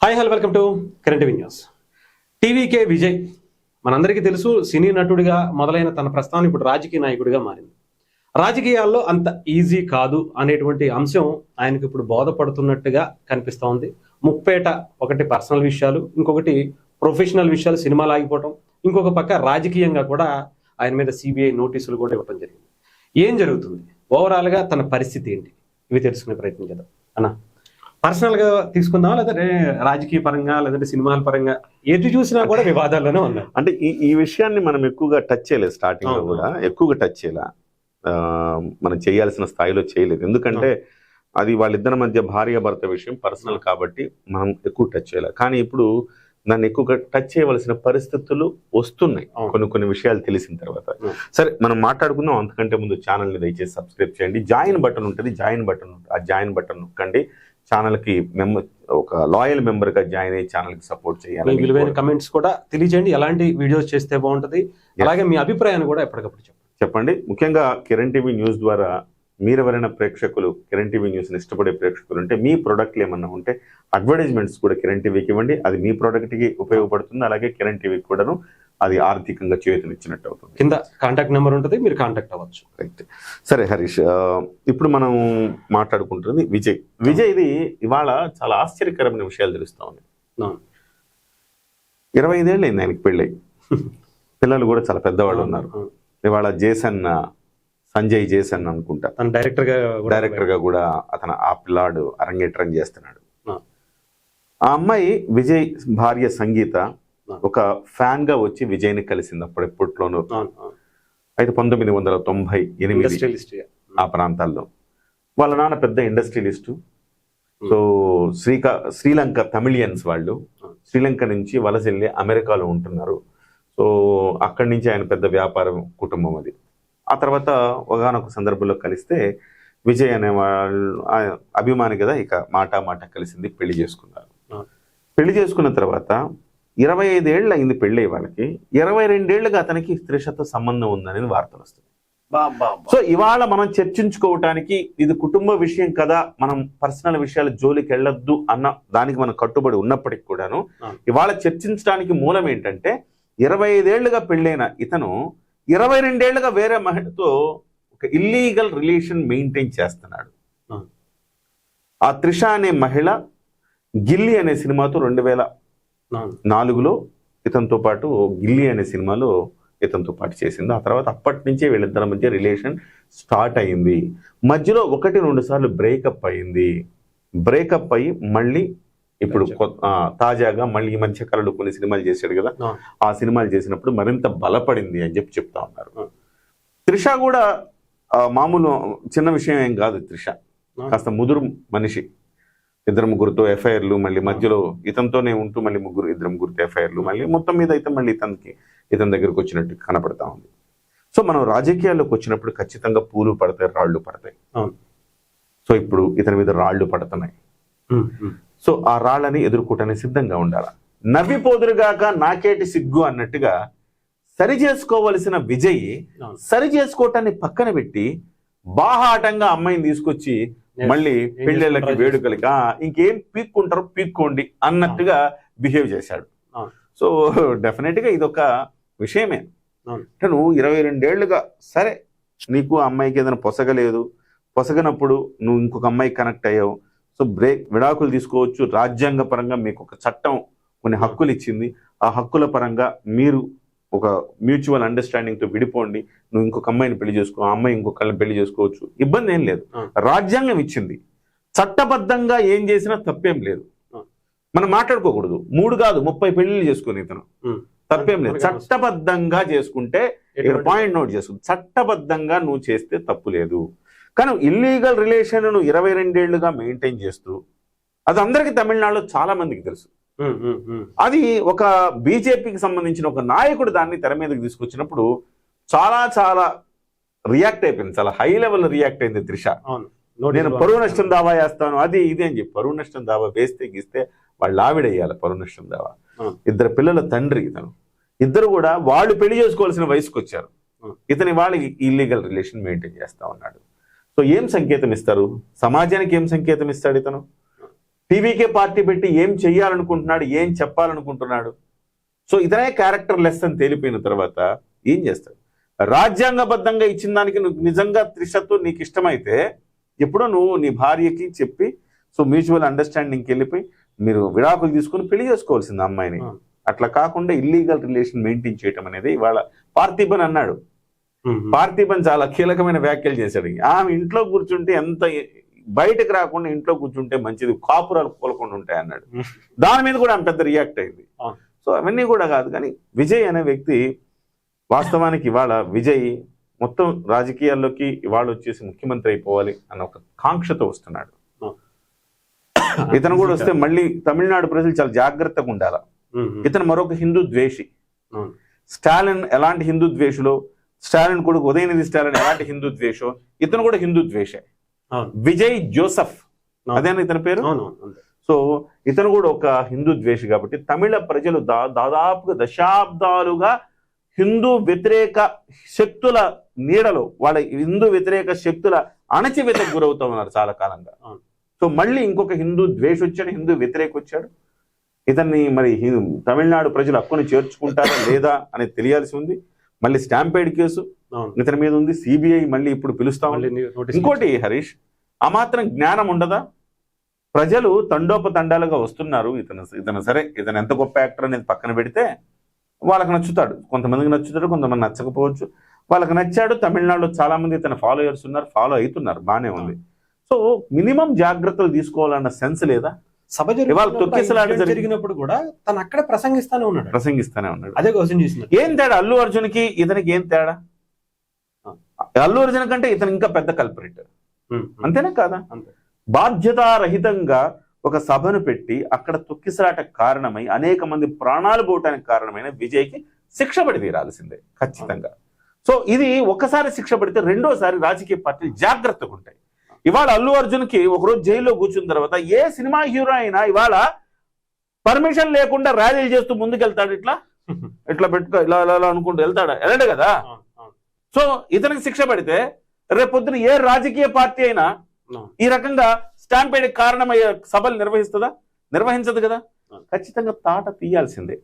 Hi hello welcome to current TV news. TVK Vijay మనందరికీ తెలుసు, సినీ నటుడిగా మొదలైన తన ప్రస్థానం ఇప్పుడు రాజకీయ నాయకుడిగా మారింది. రాజకీయాల్లో అంత ఈజీ కాదు అనేటువంటి అంశం ఆయనకు ఇప్పుడు బోధపడుతున్నట్టుగా కనిపిస్తూ ఉంది. ముప్పేట ఒకటి పర్సనల్ విషయాలు, ఇంకొకటి ప్రొఫెషనల్ విషయాలు, సినిమాలు ఆగిపోవటం, ఇంకొక పక్క రాజకీయంగా కూడా ఆయన మీద సిబిఐ నోటీసులు కూడా ఇవ్వటం జరిగింది. ఏం జరుగుతుంది, ఓవరాల్గా తన పరిస్థితి ఏంటి, ఇవి తెలుసుకునే ప్రయత్నం చేద్దాం అన్న. పర్సనల్గా తీసుకుందామా, లేదంటే రాజకీయ పరంగా, లేదంటే సినిమాల పరంగా, ఎటు చూసినా కూడా వివాదాల్లోనే ఉన్నాయి. అంటే ఈ విషయాన్ని మనం ఎక్కువగా టచ్ చేయలేదు, స్టార్టింగ్ లో కూడా ఎక్కువగా టచ్ చేయలే, మనం చేయాల్సిన స్థాయిలో చేయలేదు. ఎందుకంటే అది వాళ్ళిద్దరి మధ్య భార్య భర్త విషయం, పర్సనల్ కాబట్టి మనం ఎక్కువ టచ్ చేయలేదు. కానీ ఇప్పుడు దాన్ని ఎక్కువగా టచ్ చేయవలసిన పరిస్థితులు వస్తున్నాయి కొన్ని విషయాలు తెలిసిన తర్వాత. సరే, మనం మాట్లాడుకుందాం. అంతకంటే ముందు ఛానల్ని దయచేసి సబ్స్క్రైబ్ చేయండి. జాయిన్ బటన్ ఉంటుంది, ఆ జాయిన్ బటన్ నొక్కండి. ఛానల్ కి ఒక లాయల్ మెంబర్ గా జాయిన్ అయ్యి ఛానల్ కి సపోర్ట్ చేయాలి. విలువైన కమెంట్స్ కూడా తెలియజేయండి, ఎలాంటి వీడియోస్ చేస్తే బాగుంటది, అలాగే మీ అభిప్రాయాన్ని కూడా ఎప్పటికప్పుడు చెప్పండి. ముఖ్యంగా కిరణ్ టీవీ న్యూస్ ద్వారా మీరెవరైనా ప్రేక్షకులు, కిరణ్ టీవీ న్యూస్ ని ఇష్టపడే ప్రేక్షకులు ఉంటే, మీ ప్రోడక్ట్లు ఏమన్నా ఉంటే అడ్వర్టైజ్మెంట్స్ కూడా కిరణ్ టీవీకి ఇవ్వండి. అది మీ ప్రోడక్ట్ కి ఉపయోగపడుతుంది, అలాగే కిరణ్ టీవీకి కూడాను అది ఆర్థికంగా చేతునిచ్చినట్టు అవుతుంది. కింద కాంటాక్ట్ నెంబర్ ఉంటుంది, మీరు కాంటాక్ట్ అవ్వచ్చు. రైట్. సరే హరీష్, ఇప్పుడు మనం మాట్లాడుకుంటుంది విజయ్ది ఇవాళ చాలా ఆశ్చర్యకరమైన విషయాలు తెలుస్తా ఉన్నాయి. 25 ఏళ్ళు అయింది ఆయనకి పెళ్ళై, పిల్లలు కూడా చాలా పెద్దవాళ్ళు ఉన్నారు. ఇవాళ సంజయ్ జేసన్ అనుకుంటా, డైరెక్టర్ గా కూడా అతను ఆ పిల్లాడు అరంగేట్రం చేస్తున్నాడు. ఆ అమ్మాయి విజయ్ భార్య సంగీత ఒక ఫ్యాన్ గా వచ్చి విజయ్ ని కలిసింది అప్పుడెప్పట్లోనూ. అయితే 1998 ఆ ప్రాంతాల్లో. వాళ్ళ నాన్న పెద్ద ఇండస్ట్రియలిస్టు. సో శ్రీలంక తమిళియన్స్ వాళ్ళు శ్రీలంక నుంచి వలస వెళ్ళి అమెరికాలో ఉంటున్నారు. సో అక్కడి నుంచి ఆయన పెద్ద వ్యాపార కుటుంబం అది. ఆ తర్వాత ఒకనొక సందర్భంలో కలిస్తే విజయ్ అనే వాళ్ళు అభిమాని కదా, ఇక మాట కలిసింది, పెళ్లి చేసుకున్నారు. పెళ్లి చేసుకున్న తర్వాత 25 ఏళ్ళు అయింది పెళ్ళి. వాళ్ళకి 22 ఏళ్లుగా అతనికి స్త్రీషతో సంబంధం ఉందనేది వార్తలు వస్తుంది. సో ఇవాళ మనం చర్చించుకోవటానికి ఇది కుటుంబ విషయం కదా, మనం పర్సనల్ విషయాల జోలికి వెళ్ళొద్దు అన్న దానికి మనం కట్టుబడి ఉన్నప్పటికీ కూడాను ఇవాళ చర్చించడానికి మూలం ఏంటంటే, 25 ఏళ్లుగా పెళ్ళైన ఇతను 22 ఏళ్లుగా వేరే మహిళతో ఒక ఇల్లీగల్ రిలేషన్ మెయింటైన్ చేస్తున్నాడు. ఆ త్రిష అనే మహిళ గిల్లీ అనే సినిమాతో 2004లో ఇతనితో పాటు గిల్లీ అనే సినిమాలో ఇతనితో పాటు చేసింది. ఆ తర్వాత అప్పటి నుంచే వీళ్ళిద్దరి మధ్య రిలేషన్ స్టార్ట్ అయింది. మధ్యలో 1-2 సార్లు బ్రేకప్ అయింది. బ్రేకప్ అయ్యి మళ్ళీ ఇప్పుడు తాజాగా మళ్ళీ ఈ మధ్య కాలంలో కొన్ని సినిమాలు చేశాడు కదా, ఆ సినిమాలు చేసినప్పుడు మరింత బలపడింది అని చెప్తా ఉన్నారు. త్రిష కూడా మామూలు చిన్న విషయం ఏం కాదు. త్రిష కాస్త ముదురు మనిషి, 2-3 ఎఫ్ఐఆర్లు, మళ్ళీ మధ్యలో ఇతనితోనే ఉంటూ మళ్ళీ 2-3 ఎఫ్ఐఆర్లు, మళ్ళీ మొత్తం మీద అయితే మళ్ళీ ఇతని దగ్గరకు వచ్చినట్టు కనపడతా ఉంది. సో మనం రాజకీయాల్లోకి వచ్చినప్పుడు ఖచ్చితంగా పూలు పడతాయి, రాళ్లు పడతాయి. సో ఇప్పుడు ఇతని మీద రాళ్లు పడుతున్నాయి. సో ఆ రాళ్ళని ఎదుర్కోవటానికి సిద్ధంగా ఉండాలి. నవ్విపోదురుగాక నాకేటి సిగ్గు అన్నట్టుగా సరి చేసుకోవలసిన విజయ్ సరి చేసుకోవటాన్ని పక్కన పెట్టి బాహాటంగా అమ్మాయిని తీసుకొచ్చి మళ్ళీ పెళ్ళిళ్ళకి వేడుకలకి ఇంకేం పీక్కుంటారో పీక్కోండి అన్నట్టుగా బిహేవ్ చేశాడు. సో డెఫినెట్ గా ఇదొక విషయమే. అంటే నువ్వు 22 ఏళ్లుగా సరే, నీకు అమ్మాయికి ఏదైనా పొసగలేదు, పొసగనప్పుడు నువ్వు ఇంకొక అమ్మాయికి కనెక్ట్ అయ్యావు. సో విడాకులు తీసుకోవచ్చు. రాజ్యాంగ పరంగా మీకు ఒక చట్టం కొన్ని హక్కులు ఇచ్చింది. ఆ హక్కుల పరంగా మీరు ఒక మ్యూచువల్ అండర్స్టాండింగ్ తో విడిపోండి. నువ్వు ఇంకొక అమ్మాయిని పెళ్లి చేసుకో, ఆ అమ్మాయి ఇంకొకళ్ళని పెళ్లి చేసుకోవచ్చు, ఇబ్బంది ఏం లేదు. రాజ్యాంగం ఇచ్చింది, చట్టబద్ధంగా ఏం చేసినా తప్పేం లేదు. మనం మాట్లాడుకోకూడదు. 3 కాదు 30 పెళ్లిళ్ళు చేసుకుని ఇతను తప్పేం లేదు. చట్టబద్ధంగా చేసుకుంటే ఇక్కడ పాయింట్ నోట్ చేసుకుంది, చట్టబద్ధంగా నువ్వు చేస్తే తప్పు లేదు. కానీ ఇల్లీగల్ రిలేషన్ ను 22 ఏళ్లుగా మెయింటైన్ చేస్తూ, అది అందరికీ తమిళనాడులో చాలా మందికి తెలుసు. అది ఒక బీజేపీకి సంబంధించిన ఒక నాయకుడు దాన్ని తెర మీదకి తీసుకొచ్చినప్పుడు చాలా రియాక్ట్ అయిపోయింది, చాలా హై లెవెల్ రియాక్ట్ అయింది త్రిష. నేను పరువు నష్టం దావా వేస్తాను, అది ఇది అని చెప్పి పరువు నష్టం దావా వేస్తే గీస్తే వాళ్ళు ఆవిడయ్యాలి. పరువు నష్టం దావా 2 పిల్లల తండ్రి ఇతను. ఇద్దరు కూడా వాళ్ళు పెళ్లి చేసుకోవాల్సిన వయసుకు వచ్చారు. ఇతని వాళ్ళకి ఇల్లీగల్ రిలేషన్ మెయింటైన్ చేస్తా ఉన్నాడు. సో ఏం సంకేతం ఇస్తారు సమాజానికి, ఏం సంకేతం ఇస్తాడు ఇతను? టీవీకే పార్టీ పెట్టి ఏం చెయ్యాలనుకుంటున్నాడు, ఏం చెప్పాలనుకుంటున్నాడు. సో ఇతనే క్యారెక్టర్ లెస్ అని తేలిపోయిన తర్వాత ఏం చేస్తాడు? రాజ్యాంగబద్ధంగా ఇచ్చిన దానికి నువ్వు నిజంగా త్రిషతో నీకు ఇష్టమైతే ఎప్పుడో నువ్వు నీ భార్యకి చెప్పి సో మ్యూచువల్ అండర్స్టాండింగ్కి వెళ్ళిపోయి మీరు విడాకులు తీసుకుని పెళ్లి చేసుకోవాల్సింది అమ్మాయిని. అట్లా కాకుండా ఇల్లీగల్ రిలేషన్ మెయింటైన్ చేయటం అనేది ఇవాళ పార్థిబన్ అన్నాడు. పార్థిబన్ చాలా కీలకమైన వ్యాఖ్యలు చేశాడు. ఆమె ఇంట్లో కూర్చుంటే ఎంత బయటకు రాకుండా ఇంట్లో కూర్చుంటే మంచిది, కాపురాలు కోలకుండా ఉంటాయి అన్నాడు. దాని మీద కూడా ఆమె పెద్ద రియాక్ట్ అయింది. సో అవన్నీ కూడా కాదు, కానీ విజయ్ అనే వ్యక్తి వాస్తవానికి ఇవాళ విజయ్ మొత్తం రాజకీయాల్లోకి ఇవాళ వచ్చేసి ముఖ్యమంత్రి అయిపోవాలి అన్న ఒక కాంక్షతో వస్తున్నాడు. ఇతను కూడా వస్తే మళ్ళీ తమిళనాడు ప్రజలు చాలా జాగ్రత్తగా ఉండాలా. ఇతను మరొక హిందూ ద్వేషి. స్టాలిన్ ఎలాంటి హిందూ ద్వేషులో, స్టాలిన్ కూడా ఉదయనిధి స్టాలిన్ ఎలాంటి హిందూ ద్వేషో, ఇతను కూడా హిందూ ద్వేషే. విజయ్ జోసెఫ్ అదేనా ఇతని పేరు. సో ఇతను కూడా ఒక హిందూ ద్వేషి కాబట్టి తమిళ ప్రజలు దాదాపుగా దశాబ్దాలుగా హిందూ వ్యతిరేక శక్తుల నీడలో, వాళ్ళ హిందూ వ్యతిరేక శక్తుల అణచివేతకు గురవుతూ ఉన్నారు చాలా కాలంగా. సో మళ్ళీ ఇంకొక హిందూ ద్వేషి వచ్చాడు, హిందూ వ్యతిరేక వచ్చాడు. ఇతన్ని మరి తమిళనాడు ప్రజలు హక్కుని చేర్చుకుంటారా లేదా అనేది తెలియాల్సి ఉంది. మళ్ళీ స్టాంపేడ్ కేసు ఇతని మీద ఉంది, సిబిఐ మళ్ళీ ఇప్పుడు పిలుస్తా ఉంది. ఇంకోటి హరీష్, ఆ మాత్రం జ్ఞానం ఉండదా? ప్రజలు తండోపతండాలుగా వస్తున్నారు. ఇతను సరే, ఇతను ఎంత గొప్ప యాక్టర్ అనేది పక్కన పెడితే వాళ్ళకి నచ్చుతాడు, కొంతమందికి నచ్చుతాడు, కొంతమంది నచ్చకపోవచ్చు. వాళ్ళకి నచ్చాడు. తమిళనాడులో చాలా మంది ఇతను ఫాలోయర్స్ ఉన్నారు, ఫాలో అవుతున్నారు, బానే ఉంది. సో మినిమం జాగ్రత్తలు తీసుకోవాలన్న సెన్స్ లేదా? సభ జరిగినప్పుడు కూడా తను అక్కడ ప్రసంగిస్తానే ఉన్నాడు. అదే క్వశ్చన్ చేస్తున్నారు. ఏం తేడా అల్లు అర్జున్కి ఇతనికి? ఏం తేడా? అల్లు అర్జున్ కంటే ఇతను ఇంకా పెద్ద కల్పరేట్, అంతేనా కాదా? బాధ్యతారహితంగా ఒక సభను పెట్టి అక్కడ తొక్కిసలాట కారణమై అనేక మంది ప్రాణాలు పోవటానికి కారణమైన విజయ్కి శిక్ష పడి తీరాల్సిందే ఖచ్చితంగా. సో ఇది ఒకసారి శిక్ష పడితే రెండోసారి రాజకీయ పార్టీలు జాగ్రత్తగా ఉంటాయి. ఇవాళ అల్లు అర్జున్కి ఒకరోజు జైల్లో కూర్చున్న తర్వాత ఏ సినిమా హీరో అయినా ఇవాళ పర్మిషన్ లేకుండా ర్యాలీలు చేస్తూ ముందుకెళ్తాడు. ఇట్లా పెట్టుకో, ఇలా ఇలా అనుకుంటూ వెళ్తాడా? వెళ్ళడు కదా. సో ఇతనికి శిక్ష పడితే రేపొద్దున ఏ రాజకీయ పార్టీ అయినా ఈ రకంగా స్టాంపేడ్ కారణమయ్యే సభలు నిర్వహించదు కదా. ఖచ్చితంగా తాట తీయాల్సిందే.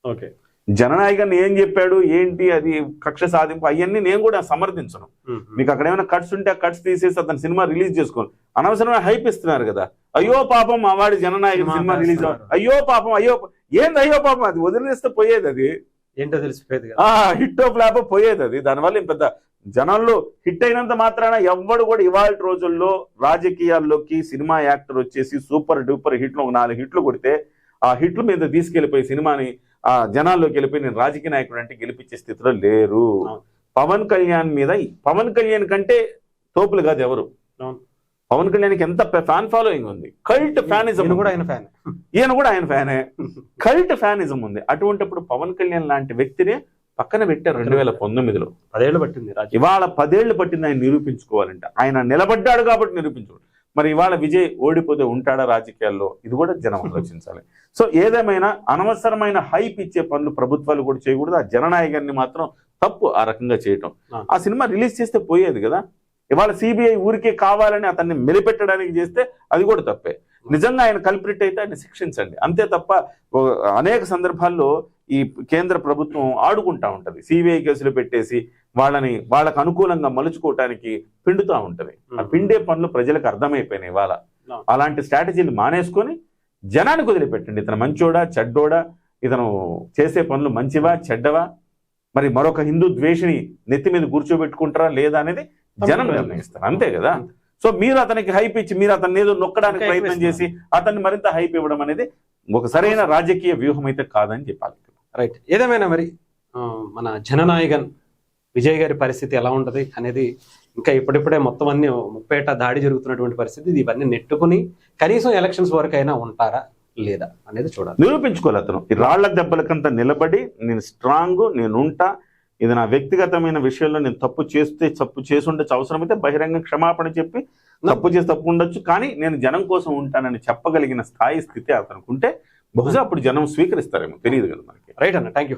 ఓకే, జననాయకన్ ఏం చెప్పాడు, ఏంటి అది కక్ష సాధింపు, అవన్నీ నేను కూడా సమర్థించను. మీకు అక్కడ ఏమైనా కట్స్ ఉంటే ఆ కట్స్ తీసేసి అతను సినిమా రిలీజ్ చేసుకోండి. అనవసరమైన హైప్ ఇస్తున్నారు కదా. అయ్యో పాపం మా వాడి జననాయకన్ సినిమా రిలీజ్, అయ్యో పాపం, ఏంది అయ్యో పాపం? అది వదిలేస్తే పోయేది, అది ఏంటో తెలిసిపోయేది, హిట్ ఆఫ్ ల్యాప్ పోయేది. అది దానివల్ల పెద్ద జనాల్లో హిట్ అయినంత మాత్రాన ఎవ్వడు కూడా ఇవాళ రోజుల్లో రాజకీయాల్లోకి సినిమా యాక్టర్ వచ్చేసి సూపర్ డూపర్ హిట్లు 4 హిట్లు కొడితే ఆ హిట్ల మీద తీసుకెళ్లిపోయి సినిమాని ఆ జనాల్లోకి వెళ్ళిపోయి నేను రాజకీయ నాయకుడు అంటే గెలిపించే స్థితిలో లేరు. పవన్ కళ్యాణ్ మీద, పవన్ కళ్యాణ్ కంటే తోపులు కాదు ఎవరు. పవన్ కళ్యాణ్కి ఎంత ఫ్యాన్ ఫాలోయింగ్ ఉంది, కల్ట్ ఫ్యానిజం. ఈయన కూడా ఆయన ఫ్యానే, కల్ట్ ఫ్యానిజం ఉంది. అటువంటిప్పుడు పవన్ కళ్యాణ్ లాంటి వ్యక్తినే పక్కన పెట్టారు 2019లో. 10 ఏళ్ళు పట్టింది. ఇవాళ 10 ఏళ్ళు పట్టింది ఆయన నిరూపించుకోవాలంటే. ఆయన నిలబడ్డాడు కాబట్టి నిరూపించుకోవాలి. మరి ఇవాళ విజయ్ ఓడిపోతే ఉంటాడా రాజకీయాల్లో? ఇది కూడా జనం ఆలోచించాలి. సో ఏదేమైనా అనవసరమైన హైప్ ఇచ్చే పనులు ప్రభుత్వాలు కూడా చేయకూడదు. ఆ జననాయకాన్ని మాత్రం తప్పు ఆ రకంగా చేయటం. ఆ సినిమా రిలీజ్ చేస్తే పోయేది కదా. ఇవాళ సిబిఐ ఊరికే కావాలని అతన్ని మెలిపెట్టడానికి చేస్తే అది కూడా తప్పే. నిజంగా ఆయన కల్ప్రిట్ అయితే ఆయన శిక్షించండి, అంతే తప్ప అనేక సందర్భాల్లో ఈ కేంద్ర ప్రభుత్వం ఆడుకుంటా ఉంటది. సిబిఐ కేసులు పెట్టేసి వాళ్ళకు అనుకూలంగా మలుచుకోవటానికి పిండుతూ ఉంటది. ఆ పిండే పనులు ప్రజలకు అర్థమైపోయినాయి. ఇవాళ అలాంటి స్ట్రాటజీలు మానేసుకొని జనానికి వదిలిపెట్టండి. ఇతను మంచోడా చెడ్డోడా, ఇతను చేసే పనులు మంచివా చెడ్డవా, మరి మరొక హిందూ ద్వేషిని నెత్తి మీద కూర్చోబెట్టుకుంటారా లేదా అనేది జనం నిర్ణయిస్తారు, అంతే కదా. సో మీరు అతనికి హైప్ ఇచ్చి మీరు అతన్ని ఏదో నొక్కడానికి ప్రయత్నం చేసి అతన్ని మరింత హైప్ ఇవ్వడం అనేది ఒక సరైన రాజకీయ వ్యూహం అయితే కాదని చెప్పాలి. రైట్. ఏదేమైనా మరి మన జననాయకన్ విజయ్ గారి పరిస్థితి ఎలా ఉంటది అనేది ఇంకా ఇప్పుడిప్పుడే మొత్తం అన్ని 30 ఏట దాడి జరుగుతున్నటువంటి పరిస్థితి. ఇవన్నీ నెట్టుకుని కనీసం ఎలక్షన్స్ వరకు అయినా ఉంటారా లేదా అనేది చూడాలి, నిరూపించుకోవాలి. అతను ఈ రాళ్ల దెబ్బలకంతా నిలబడి నేను స్ట్రాంగ్, నేను ఉంటా, ఇది నా వ్యక్తిగతమైన విషయంలో నేను తప్పు చేసుండొచ్చు, అవసరమైతే బహిరంగ క్షమాపణ చెప్పి తప్పు చేసి తప్పు ఉండొచ్చు, కానీ నేను జనం కోసం ఉంటానని చెప్పగలిగిన స్థాయి స్థితి అతనికి ఉంటే బహుశా అప్పుడు జనం స్వీకరిస్తారేమో, తెలియదు కదా మనకి. రైట్ అన్న, థ్యాంక్ యూ.